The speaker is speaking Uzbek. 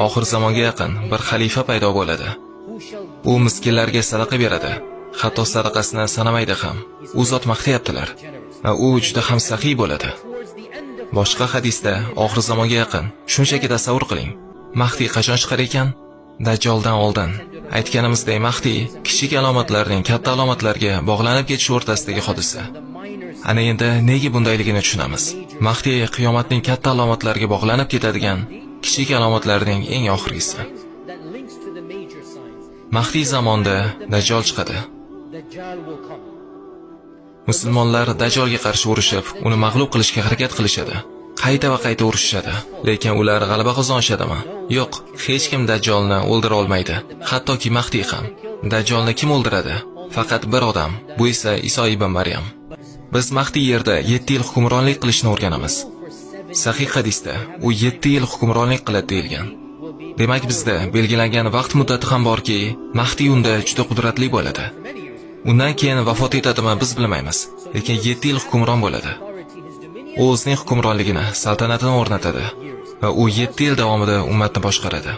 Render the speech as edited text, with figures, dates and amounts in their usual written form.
Oxir zamonga yaqin bir xalifa paydo bo'ladi. U miskinlarga sadaqa beradi. Hatto sadaqasini sanamaydi ham. U zot maqtayaptilar va u juda ham saxiy bo'ladi. Boshqa hadisda oxir zamonga yaqin shunchaki tasavvur qiling. Mahdi qachon chiqar ekan? Dajjoldan oldin. Aytganimizdek, Mahdi kichik alomatlarning katta alomatlarga bog'lanib ketishi o'rtasidagi hodisa. Ana endi nega bundayligini tushunamiz. Mahdi qiyomatning katta alomatlariga bog'lanib ketadigan kichik alomatlarning eng oxirgisi. Mahdi zamonida Dajjol chiqadi. Musulmonlar Dajjolga qarshi urushib, uni mag'lub qilishga harakat qilishadi. Qayta va qayta urushishadi. Lekin ular g'alaba qozonishadimi? Yo'q, hech kim Dajjolni o'ldira olmaydi. Hattoki Mahdi ham. Dajjolni kim o'ldiradi? Faqat bir odam. Bu esa Iso ibn Maryam. Biz Mahdi yerda 7 yil hukmronlik qilishni o'rganamiz. Sahih hadisda u 7 yil hukmronlik qiladi deyilgan. Demak, bizda belgilangan vaqt muddati ham borki, Mahdi unda juda qudratli bo'ladi. Undan keyin vafot etadimi biz bilmaymiz, lekin 7 yil hukmron bo'ladi. U o'zining hukmronligini, saltanatini o'rnatadi va u 7 yil davomida ummatni boshqaradi.